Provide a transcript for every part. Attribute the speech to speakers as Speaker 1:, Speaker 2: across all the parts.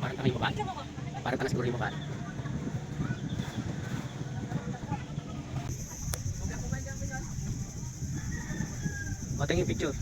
Speaker 1: Parang tanga yung mukha. Parang tanga siguro yung mukha. O, tingin yung picture.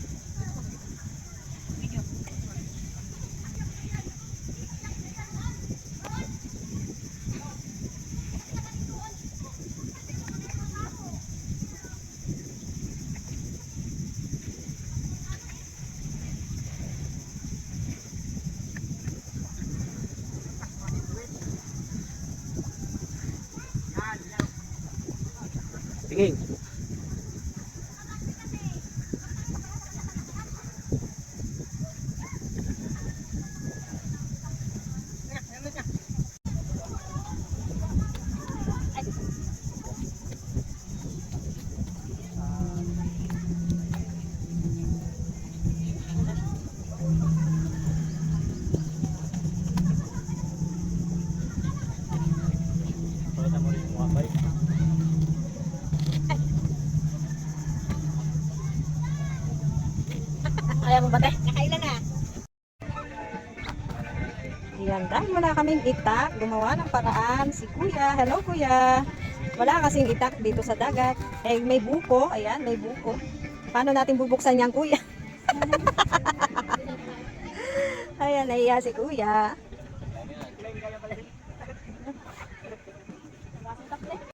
Speaker 1: Tingin.
Speaker 2: Ayaw mo ba tayo? Nakailan na. Ayan, dahil wala kaming itak, gumawa ng paraan si Kuya. Hello Kuya. Wala kasing itak dito sa dagat. Eh, may buko. Ayan, may buko. Paano natin bubuksan yan, Kuya? Ayan, nahiya si Kuya.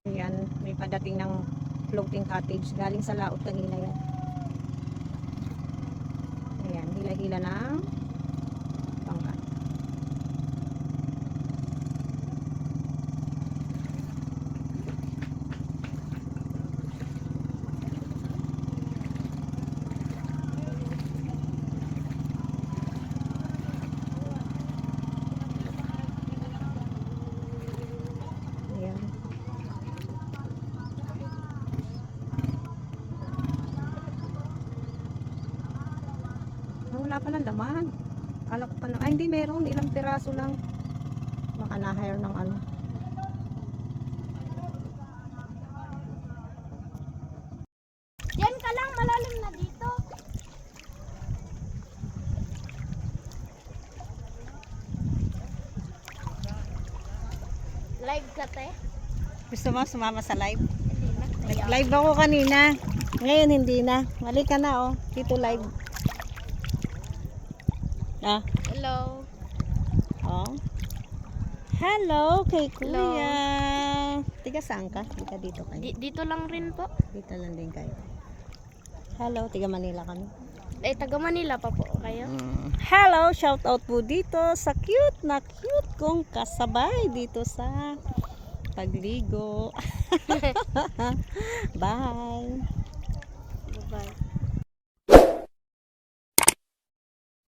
Speaker 2: Ayan, may padating ng floating cottage. Galing sa laot kanina yan. Ayan, hila-hila ng pangkat. Ayan. Wala pa ng laman. Kala ko pa na, ay hindi meron, ilang piraso lang. Baka na-hire ng ano.
Speaker 3: Yan ka lang, malalim na dito. Live ka, te?
Speaker 2: Gusto mo sumama sa live?
Speaker 3: Hindi na.
Speaker 2: Nag-live ako kanina. Ngayon hindi na. Mali ka na oh. Dito live. Ah.
Speaker 3: Hello.
Speaker 2: Oh. Hello kay Kuya.
Speaker 3: Hello.
Speaker 2: Tiga saan ka? Tiga dito kayo.
Speaker 3: Dito lang rin po.
Speaker 2: Dito lang din kayo. Hello, tiga Manila kami.
Speaker 3: Eh, taga Manila pa po kayo.
Speaker 2: Hello, shout out po dito sa cute na cute kong kasabay dito sa pagligo. Bye.
Speaker 3: Bye-bye.